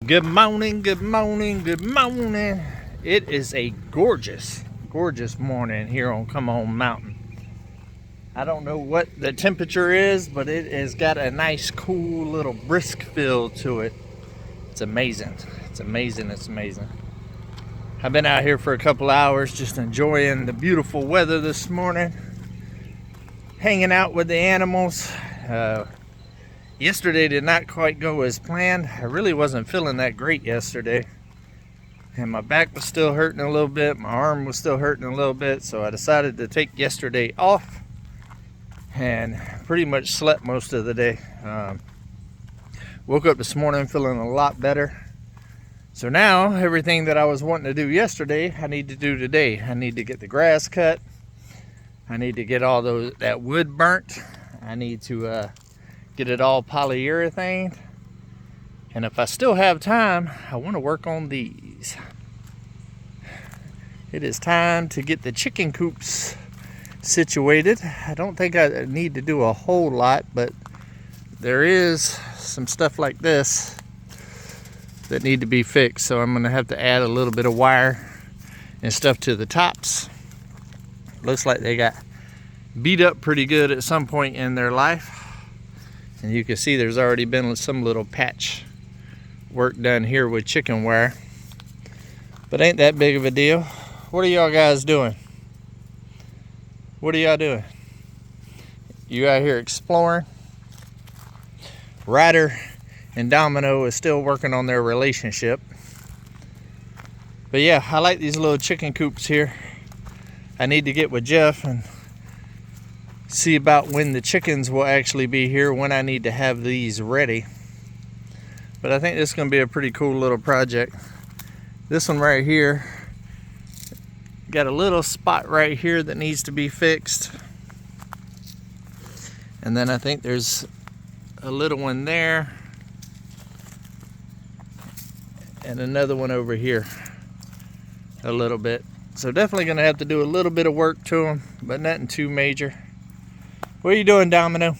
Good morning, good morning, good morning. It is a gorgeous, gorgeous morning here on Come On Mountain. I don't know what the temperature is, but it has got a nice, cool little brisk feel to it. It's amazing. It's amazing. It's amazing. I've been out here for a couple hours just enjoying the beautiful weather this morning, hanging out with the animals. Yesterday did not quite go as planned. I really wasn't feeling that great yesterday. And my back was still hurting a little bit. My arm was still hurting a little bit. So I decided to take yesterday off and pretty much slept most of the day. Woke up this morning feeling a lot better. So now everything that I was wanting to do yesterday, I need to do today. I need to get the grass cut. I need to get all that wood burnt. I need to get it all polyurethane. And if I still have time, I want to work on these. It is time to get the chicken coops situated. I don't think I need to do a whole lot, but there is some stuff like this that need to be fixed. So I'm going to have to add a little bit of wire and stuff to the tops. Looks like they got beat up pretty good at some point in their life. And you can see there's already been some little patch work done here with chicken wire. But ain't that big of a deal. What are y'all guys doing? What are y'all doing? You out here exploring? Ryder and Domino is still working on their relationship. But yeah, I like these little chicken coops here. I need to get with Jeff and see about when the chickens will actually be here, when I need to have these ready. But I think this is going to be a pretty cool little project. This one right here got a little spot right here that needs to be fixed. And then I think there's a little one there. And another one over here a little bit. So definitely going to have to do a little bit of work to them, but nothing too major. What are you doing, Domino?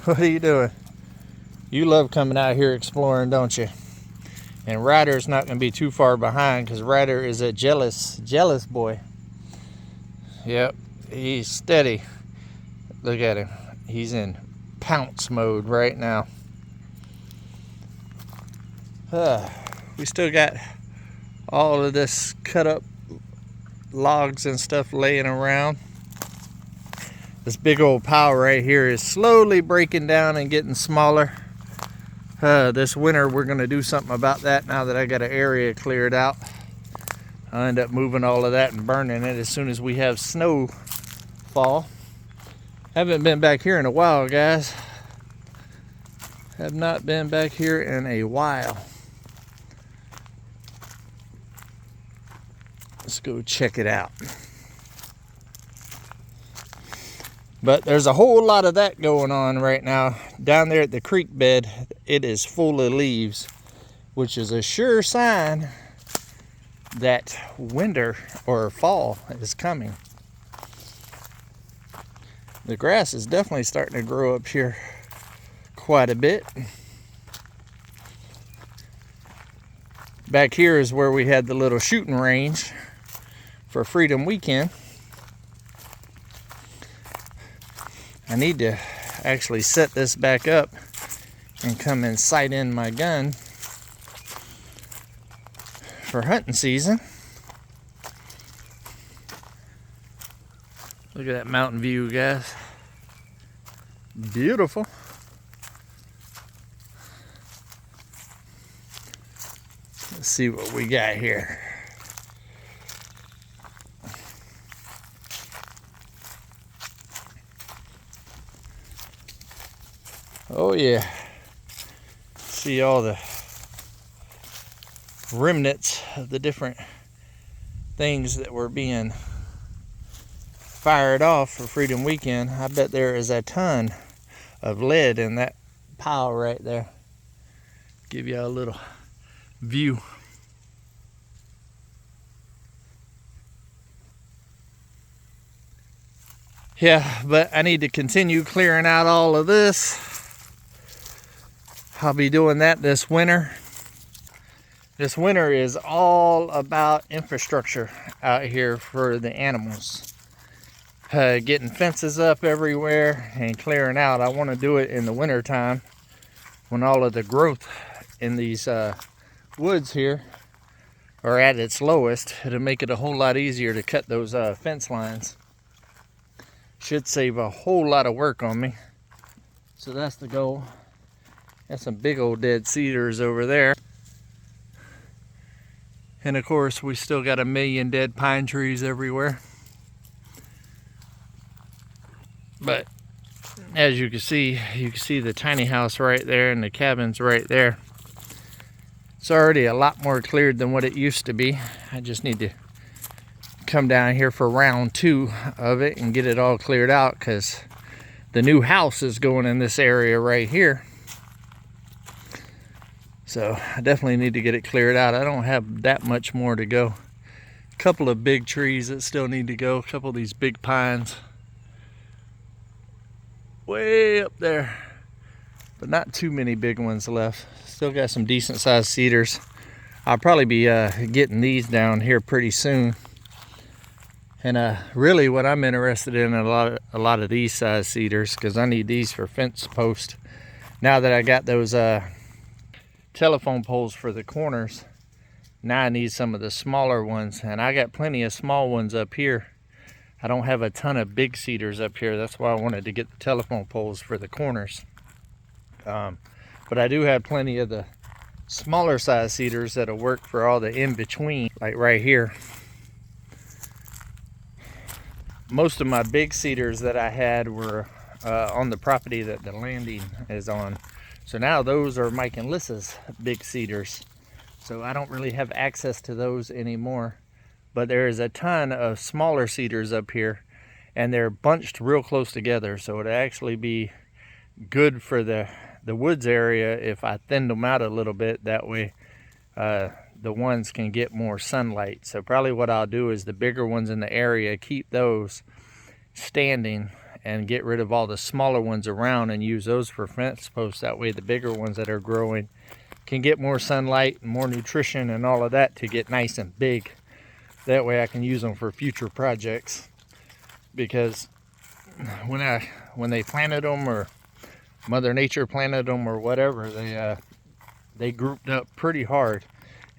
What are you doing? You love coming out here exploring, don't you? And Ryder's not going to be too far behind because Ryder is a jealous boy. Yep, he's steady. Look at him. He's in pounce mode right now. We still got all of this cut up logs and stuff laying around. This big old pile right here is slowly breaking down and getting smaller. This winter we're going to do something about that now that I got an area cleared out. I'll end up moving all of that and burning it as soon as we have snow fall. Haven't been back here in a while, guys. Have not been back here in a while. Let's go check it out. But there's a whole lot of that going on right now. Down there at the creek bed, it is full of leaves, which is a sure sign that winter or fall is coming. The grass is definitely starting to grow up here quite a bit. Back here is where we had the little shooting range for Freedom Weekend. I need to actually set this back up and come and sight in my gun for hunting season. Look at that mountain view, guys. Beautiful. Let's see what we got here. Oh yeah, see all the remnants of the different things that were being fired off for Freedom Weekend. I bet there is a ton of lead in that pile right there. Give you a little view. Yeah, but I need to continue clearing out all of this. I'll be doing that this winter. This winter is all about infrastructure out here for the animals. Getting fences up everywhere and clearing out. I want to do it in the winter time when all of the growth in these woods here are at its lowest. It'll make it a whole lot easier to cut those fence lines. Should save a whole lot of work on me. So that's the goal. Got some big old dead cedars over there. And of course, we still got a million dead pine trees everywhere. But as you can see the tiny house right there and the cabins right there. It's already a lot more cleared than what it used to be. I just need to come down here for round 2 of it and get it all cleared out, because the new house is going in this area right here. So I definitely need to get it cleared out. I don't have that much more to go. A couple of big trees that still need to go. A couple of these big pines. Way up there. But not too many big ones left. Still got some decent sized cedars. I'll probably be getting these down here pretty soon. And really what I'm interested in a lot of these size cedars, because I need these for fence posts. Now that I got those telephone poles for the corners, now I need some of the smaller ones, and I got plenty of small ones up here. I don't have a ton of big cedars up here. That's why I wanted to get the telephone poles for the corners. But I do have plenty of the smaller size cedars that'll work for all the in-between, like right here. Most of my big cedars that I had were on the property that the landing is on. So now those are Mike and Lissa's big cedars. So I don't really have access to those anymore. But there is a ton of smaller cedars up here, and they're bunched real close together. So it'd actually be good for the woods area if I thinned them out a little bit. That way the ones can get more sunlight. So probably what I'll do is the bigger ones in the area, keep those standing and get rid of all the smaller ones around and use those for fence posts. That way the bigger ones that are growing can get more sunlight and more nutrition and all of that to get nice and big. That way I can use them for future projects. Because when they planted them, or Mother Nature planted them, or whatever, they grouped up pretty hard,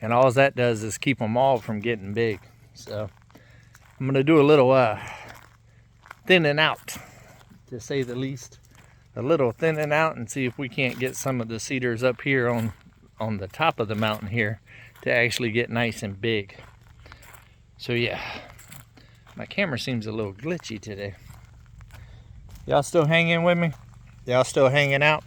and all that does is keep them all from getting big. So I'm gonna do a little thinning out, to say the least. A little thinning out, and see if we can't get some of the cedars up here on the top of the mountain here to actually get nice and big. So yeah, my camera seems a little glitchy today. Y'all still hanging with me? Y'all still hanging out?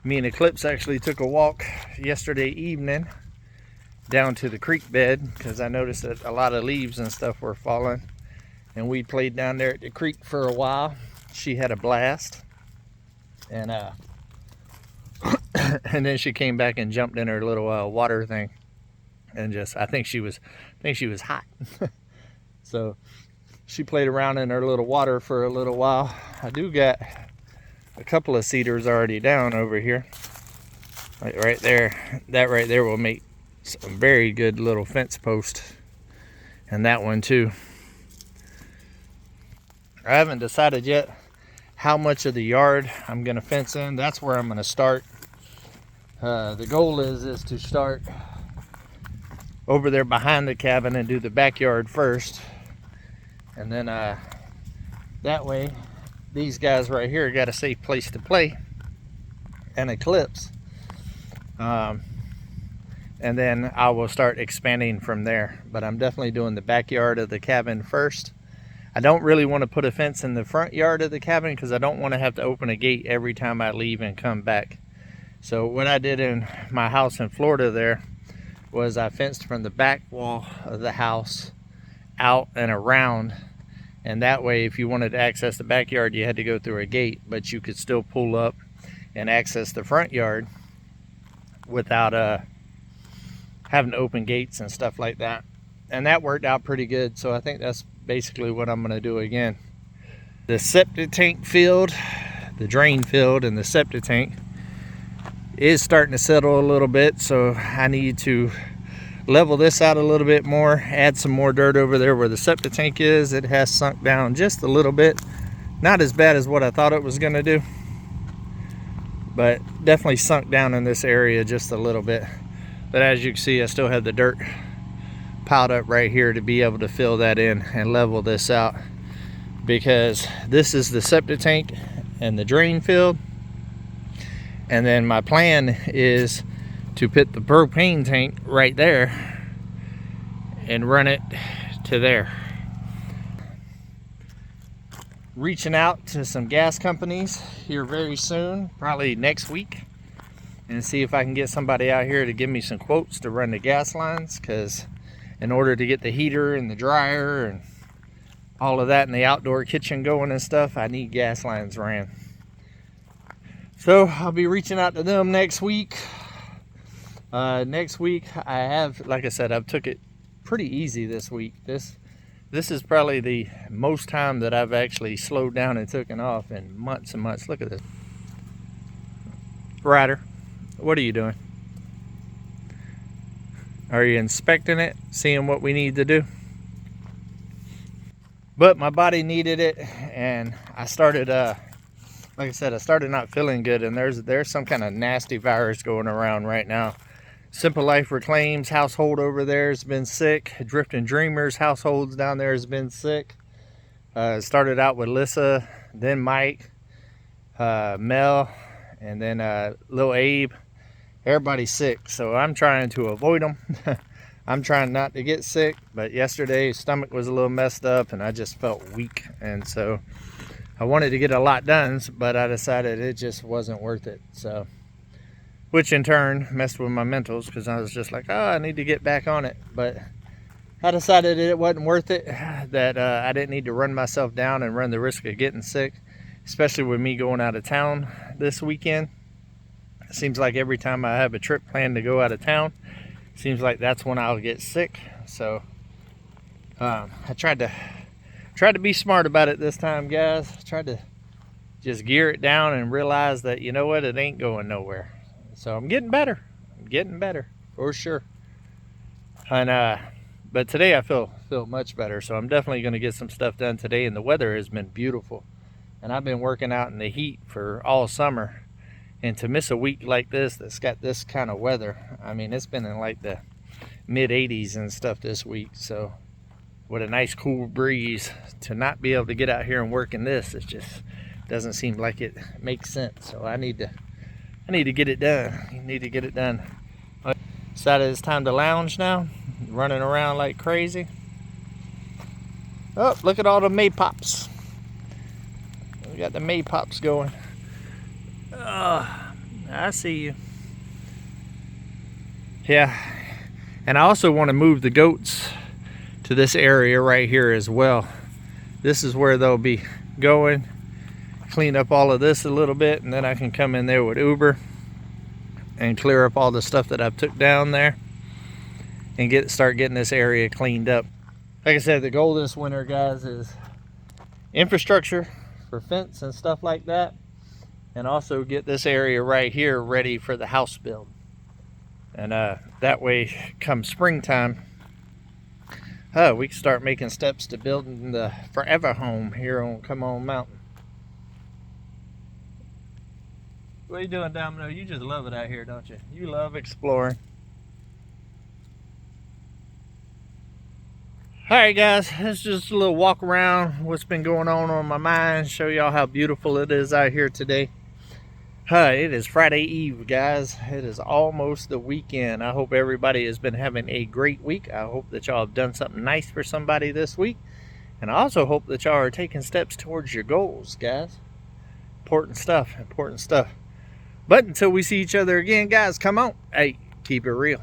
Me and Eclipse actually took a walk yesterday evening down to the creek bed, because I noticed that a lot of leaves and stuff were falling, and we played down there at the creek for a while. She had a blast, and and then she came back and jumped in her little water thing, and just I think she was hot. So she played around in her little water for a little while. I do got a couple of cedars already down over here, like right there. That right there will make some very good little fence post, and that one too. I haven't decided yet how much of the yard I'm gonna fence in. That's where I'm gonna start. The goal is to start over there behind the cabin and do the backyard first, and then that way these guys right here got a safe place to play, and Eclipse, and then I will start expanding from there. But I'm definitely doing the backyard of the cabin first. I don't really want to put a fence in the front yard of the cabin, because I don't want to have to open a gate every time I leave and come back. So what I did in my house in Florida there was I fenced from the back wall of the house out and around, and that way if you wanted to access the backyard you had to go through a gate, but you could still pull up and access the front yard without having to open gates and stuff like that. And that worked out pretty good, so I think that's basically what I'm going to do again. The septic tank filled, the drain field and the septic tank is starting to settle a little bit, so I need to level this out a little bit more, add some more dirt over there where the septic tank is. It has sunk down just a little bit, not as bad as what I thought it was going to do, but definitely sunk down in this area just a little bit. But as you can see, I still have the dirt piled up right here to be able to fill that in and level this out, because this is the septic tank and the drain field, and then my plan is to put the propane tank right there and run it to there. Reaching out to some gas companies here very soon, probably next week, and see if I can get somebody out here to give me some quotes to run the gas lines, because in order to get the heater and the dryer and all of that in the outdoor kitchen going and stuff, I need gas lines ran. So I'll be reaching out to them next week. Next week I have, like I said, I've took it pretty easy this week. This is probably the most time that I've actually slowed down and taken off in months and months. Look at this. Ryder, what are you doing? Are you inspecting it, seeing what we need to do? But my body needed it, and I started, like I said, I started not feeling good, and there's some kind of nasty virus going around right now. Simple Life Reclaims household over there has been sick. Drifting Dreamers households down there has been sick. Started out with Lissa, then Mike, Mel, and then little Abe. Everybody's sick, so I'm trying to avoid them. I'm trying not to get sick, but yesterday stomach was a little messed up and I just felt weak, and so I wanted to get a lot done, but I decided it just wasn't worth it. So, which in turn messed with my mentals, because I was just like, oh, I need to get back on it. But I decided it wasn't worth it, that I didn't need to run myself down and run the risk of getting sick, especially with me going out of town this weekend. It seems like every time I have a trip planned to go out of town, seems like that's when I'll get sick. So I tried to be smart about it this time, guys. I tried to just gear it down and realize that, you know what, it ain't going nowhere. So I'm getting better. I'm getting better for sure. And but today I feel much better. So I'm definitely going to get some stuff done today. And the weather has been beautiful. And I've been working out in the heat for all summer. And to miss a week like this that's got this kind of weather, I mean, it's been in like the mid 80s and stuff this week. So with a nice cool breeze, to not be able to get out here and work in this, it just doesn't seem like it makes sense. So I need to get it done. You need to get it done. Decided it's time to lounge now. Running around like crazy. Oh, look at all the maypops. We got the maypops going. I see you. Yeah, and I also want to move the goats to this area right here as well. This is where they'll be going. Clean up all of this a little bit, and then I can come in there with Uber and clear up all the stuff that I've took down there and start getting this area cleaned up. Like I said, the goal this winter, guys, is infrastructure for fence and stuff like that, and also get this area right here ready for the house build. And that way, come springtime, we can start making steps to building the forever home here on Come On Mountain. What are you doing, Domino? You just love it out here, don't you? You love exploring. Alright guys, it's just a little walk around what's been going on my mind, show y'all how beautiful it is out here today. It is Friday Eve, guys. It is almost the weekend. I hope everybody has been having a great week. I hope that y'all have done something nice for somebody this week. And I also hope that y'all are taking steps towards your goals, guys. Important stuff, important stuff. But until we see each other again, guys, come on. Hey, keep it real.